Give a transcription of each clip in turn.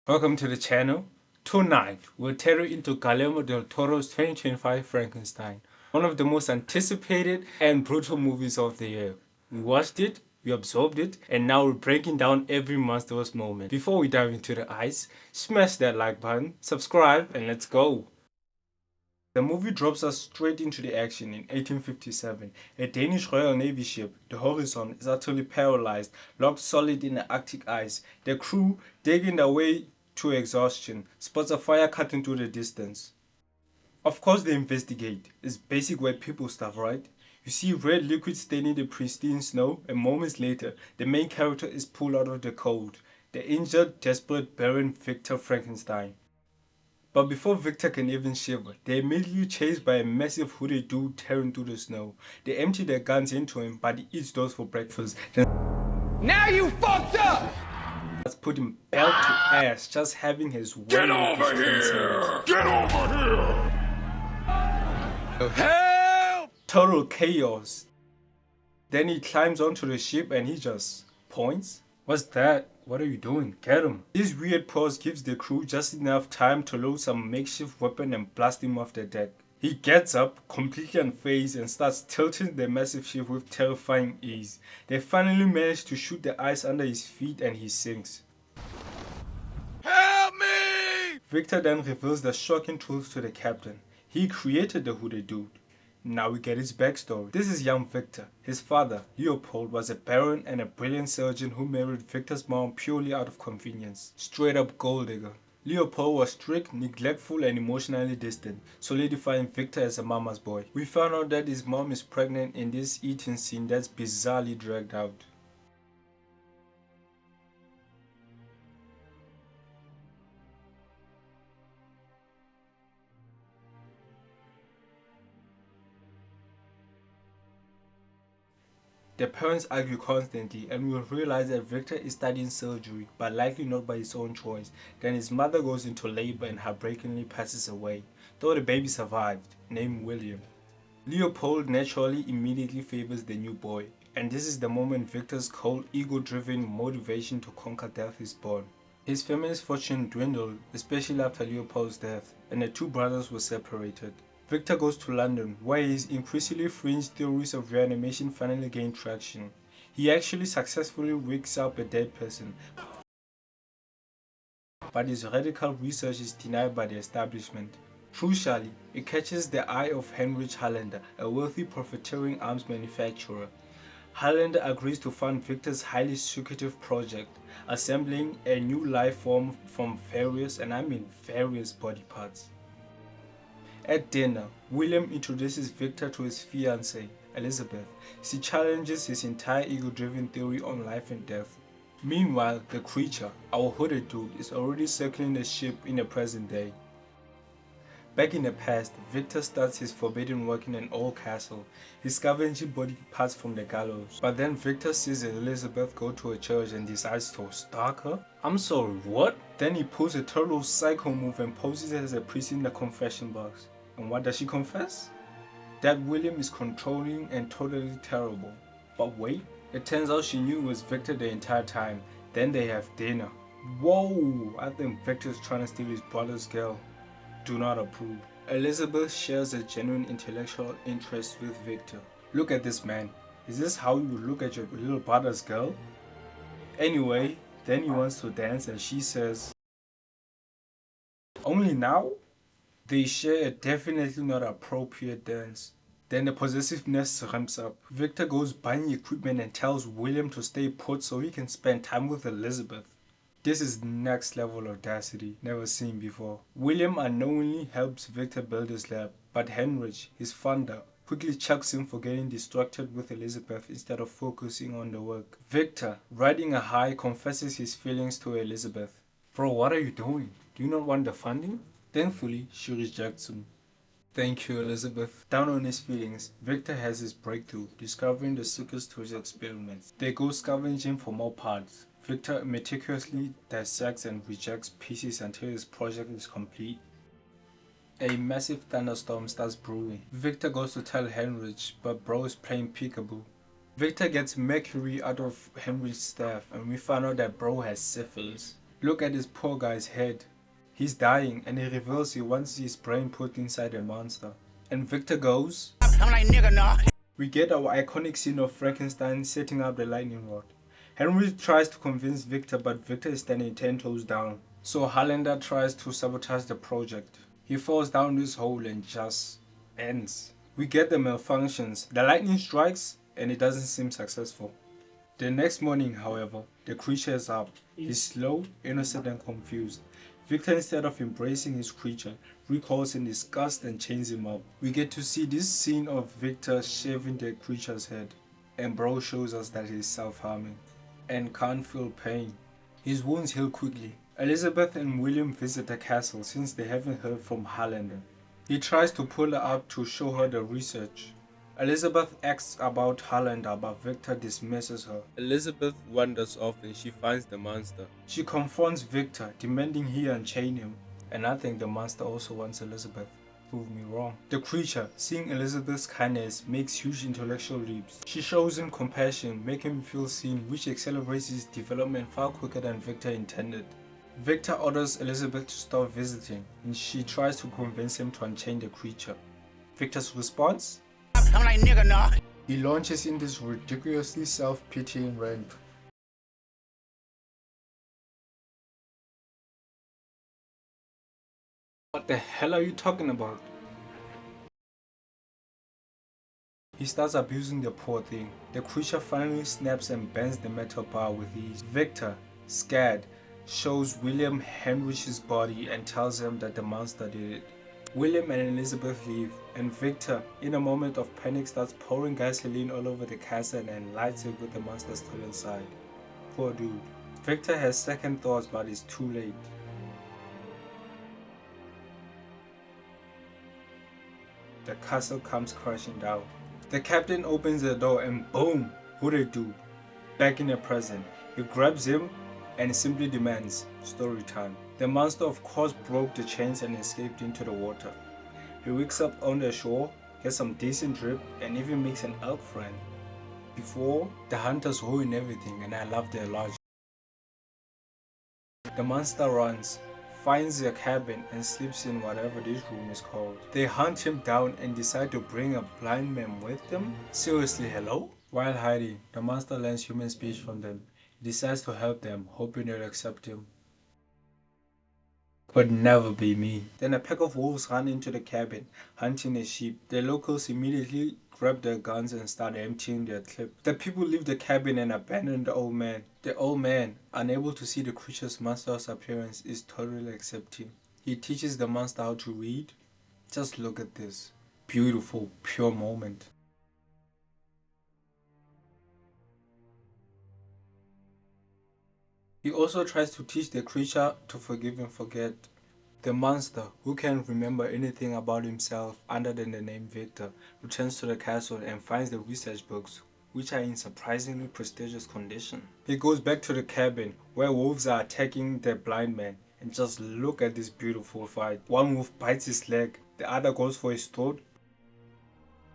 Welcome to the channel. Tonight, we'll tear into Guillermo del Toro's 2025 Frankenstein, one of the most anticipated and brutal movies of the year. We watched it, we absorbed it, and now we're breaking down every monstrous moment. Before we dive into the ice, smash that like button, subscribe, and let's go! The movie drops us straight into the action in 1857. A Danish Royal Navy ship, the Horizon, is utterly paralyzed, locked solid in the Arctic ice. The crew, digging their way to exhaustion, spots a fire cutting through the distance. Of course they investigate. It's basic white people stuff, right? You see red liquid staining the pristine snow, and moments later, the main character is pulled out of the cold. The injured, desperate Baron Victor Frankenstein. But before Victor can even shiver, they're immediately chased by a massive hooded dude tearing through the snow. They empty their guns into him, but he eats those for breakfast. Then now you fucked up! Let's put him belt to ass, just having his way. Get over here! Get over here! Help! Total chaos. Then he climbs onto the ship and he just points. What's that? What are you doing? Get him. This weird pause gives the crew just enough time to load some makeshift weapon and blast him off the deck. He gets up, completely unfazed, and starts tilting the massive ship with terrifying ease. They finally manage to shoot the ice under his feet and he sinks. Help me! Victor then reveals the shocking truth to the captain. He created the hooded dude. Now we get his backstory. This is young Victor. His father, Leopold, was a baron and a brilliant surgeon who married Victor's mom purely out of convenience. Straight up gold digger. Leopold was strict, neglectful, and emotionally distant, solidifying Victor as a mama's boy. We found out that his mom is pregnant in this eating scene that's bizarrely dragged out. The parents argue constantly, and we'll realize that Victor is studying surgery, but likely not by his own choice. Then his mother goes into labor and heartbreakingly passes away, though the baby survived, named William. Leopold naturally immediately favors the new boy, and this is the moment Victor's cold, ego-driven motivation to conquer death is born. His family's fortune dwindled, especially after Leopold's death, and the two brothers were separated. Victor goes to London, where his increasingly fringe theories of reanimation finally gain traction. He actually successfully wakes up a dead person, but his radical research is denied by the establishment. Crucially, it catches the eye of Henrich Harlander, a wealthy profiteering arms manufacturer. Harlander agrees to fund Victor's highly secretive project, assembling a new life form from various, and I mean various, body parts. At dinner, William introduces Victor to his fiancée, Elizabeth. She challenges his entire ego-driven theory on life and death. Meanwhile, the creature, our hooded dude, is already circling the ship in the present day. Back in the past, Victor starts his forbidden work in an old castle. He's scavenging body parts from the gallows. But then Victor sees Elizabeth go to a church and decides to stalk her. I'm sorry, what? Then he pulls a total psycho move and poses as a priest in the confession box. And what does she confess? That William is controlling and totally terrible. But wait, it turns out she knew it was Victor the entire time. Then they have dinner. Whoa, I think Victor's trying to steal his brother's girl. Do not approve. Elizabeth shares a genuine intellectual interest with Victor. Look at this man. Is this how you look at your little brother's girl? Anyway, then he wants to dance and she says, only now? They share a definitely not appropriate dance. Then the possessiveness ramps up. Victor goes buying equipment and tells William to stay put so he can spend time with Elizabeth. This is next level audacity, never seen before. William unknowingly helps Victor build his lab, but Henrich, his funder, quickly chucks him for getting distracted with Elizabeth instead of focusing on the work. Victor, riding a high, confesses his feelings to Elizabeth. Bro, what are you doing? Do you not want the funding? Thankfully, she rejects him. Thank you, Elizabeth. Down on his feelings, Victor has his breakthrough, discovering the secrets to his experiments. They go scavenging for more parts. Victor meticulously dissects and rejects pieces until his project is complete. A massive thunderstorm starts brewing. Victor goes to tell Henrich, but bro is playing peekaboo. Victor gets mercury out of Henrich's staff, and we find out that bro has syphilis. Look at this poor guy's head. He's dying and he reveals he wants his brain put inside a monster. And Victor goes, I'm like, nigga, nah. We get our iconic scene of Frankenstein setting up the lightning rod. Henry tries to convince Victor, but Victor is standing 10 toes down. So Harlander tries to sabotage the project. He falls down this hole and just ends. We get the malfunctions. The lightning strikes and it doesn't seem successful. The next morning, however, the creature is up. He's slow, innocent and confused. Victor, instead of embracing his creature, recoils in disgust and chains him up. We get to see this scene of Victor shaving the creature's head. And bro shows us that he's self-harming and can't feel pain. His wounds heal quickly. Elizabeth and William visit the castle since they haven't heard from Harlander. He tries to pull her up to show her the research. Elizabeth asks about Harlander, but Victor dismisses her. Elizabeth wanders off and she finds the monster. She confronts Victor, demanding he unchain him. And I think the monster also wants Elizabeth. Prove me wrong. The creature, seeing Elizabeth's kindness, makes huge intellectual leaps. She shows him compassion, making him feel seen, which accelerates his development far quicker than Victor intended. Victor orders Elizabeth to stop visiting, and she tries to convince him to unchain the creature. Victor's response? I'm like, nigga, nah. He launches in this ridiculously self-pitying rant. What the hell are you talking about? He starts abusing the poor thing. The creature finally snaps and bends the metal bar with ease. Victor, scared, shows William Henrich's body and tells him that the monster did it. William and Elizabeth leave, and Victor, in a moment of panic, starts pouring gasoline all over the castle and lights it with the monster still inside. Poor dude. Victor has second thoughts, but it's too late. The castle comes crashing down. The captain opens the door and boom, who they do? Back in the present. He grabs him and simply demands story time. The monster of course broke the chains and escaped into the water. He wakes up on the shore, gets some decent drip and even makes an elk friend. Before, the hunters ruin everything and I love their logic. The monster runs, finds a cabin and sleeps in whatever this room is called. They hunt him down and decide to bring a blind man with them? Seriously, hello? While hiding, the monster learns human speech from them. He decides to help them, hoping they'll accept him. Would never be me. Then a pack of wolves run into the cabin, hunting a sheep. The locals immediately grab their guns and start emptying their clips. The people leave the cabin and abandon the old man. The old man, unable to see the creature's monstrous appearance, is totally accepting. He teaches the monster how to read. Just look at this. Beautiful, pure moment. He also tries to teach the creature to forgive and forget. The monster, who can't remember anything about himself other than the name Victor, returns to the castle and finds the research books, which are in surprisingly prestigious condition. He goes back to the cabin, where wolves are attacking the blind man, and just look at this beautiful fight. One wolf bites his leg, the other goes for his throat,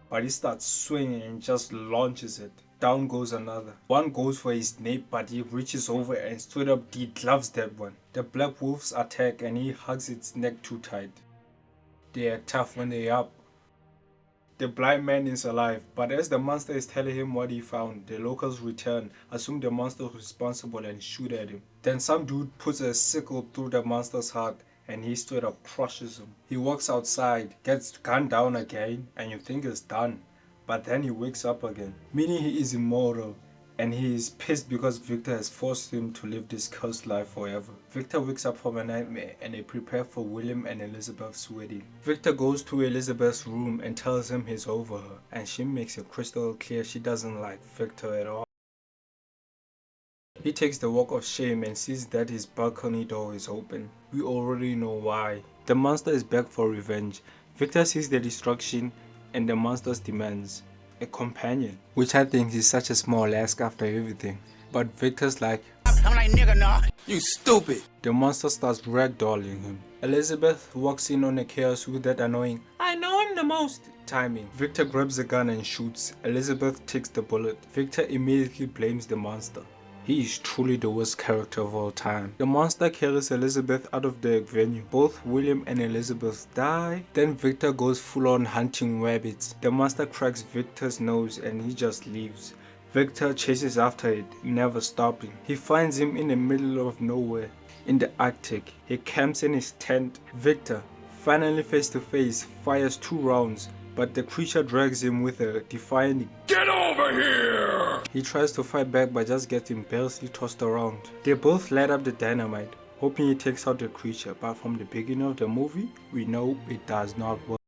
but he starts swinging and just launches it. Down goes another. One goes for his nape, but he reaches over and straight up de-gloves that one. The black wolves attack and he hugs its neck too tight. They are tough when they up. The blind man is alive, but as the monster is telling him what he found, the locals return, assume the monster is responsible and shoot at him. Then some dude puts a sickle through the monster's heart and he straight up crushes him. He walks outside, gets gunned down again, and you think it's done. But then he wakes up again, meaning he is immortal, and he is pissed because Victor has forced him to live this cursed life forever. Victor wakes up from a nightmare and they prepare for William and Elizabeth's wedding. Victor goes to Elizabeth's room and tells him he's over her, and she makes it crystal clear she doesn't like Victor at all. He takes the walk of shame and sees that his balcony door is open. We already know why. The monster is back for revenge. Victor sees the destruction and the monster's demands a companion, which I think is such a small ask after everything. But Victor's like, I'm like, nigga, nah. You stupid. The monster starts ragdolling him. Elizabeth walks in on the chaos with that annoying, I know him the most timing. Victor grabs a gun and shoots. Elizabeth takes the bullet. Victor immediately blames the monster. He is truly the worst character of all time. The monster carries Elizabeth out of the venue. Both William and Elizabeth die. Then Victor goes full on hunting rabbits. The monster cracks Victor's nose and he just leaves. Victor chases after it, never stopping. He finds him in the middle of nowhere, in the Arctic. He camps in his tent. Victor, finally face to face, fires 2 rounds, but the creature drags him with a defiant Get over here! He tries to fight back but just gets embarrassingly tossed around. They both light up the dynamite, hoping it takes out the creature, but from the beginning of the movie, we know it does not work.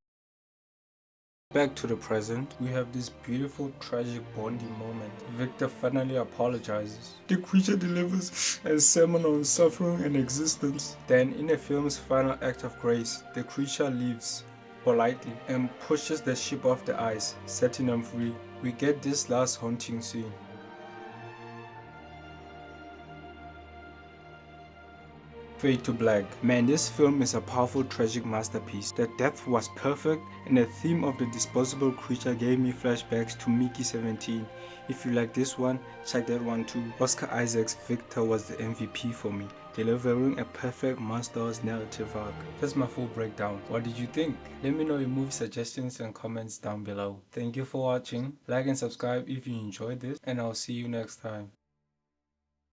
Back to the present, we have this beautiful tragic bonding moment. Victor finally apologizes. The creature delivers a sermon on suffering and existence. Then in the film's final act of grace, the creature leaves politely and pushes the ship off the ice, setting them free. We get this last haunting scene. Fade to black. Man, this film is a powerful tragic masterpiece. The depth was perfect and the theme of the disposable creature gave me flashbacks to Mickey 17. If you like this one, check that one too. Oscar Isaac's Victor was the MVP for me, delivering a perfect monster's narrative arc. That's my full breakdown. What did you think? Let me know your movie suggestions and comments down below. Thank you for watching. Like and subscribe if you enjoyed this, and I'll see you next time.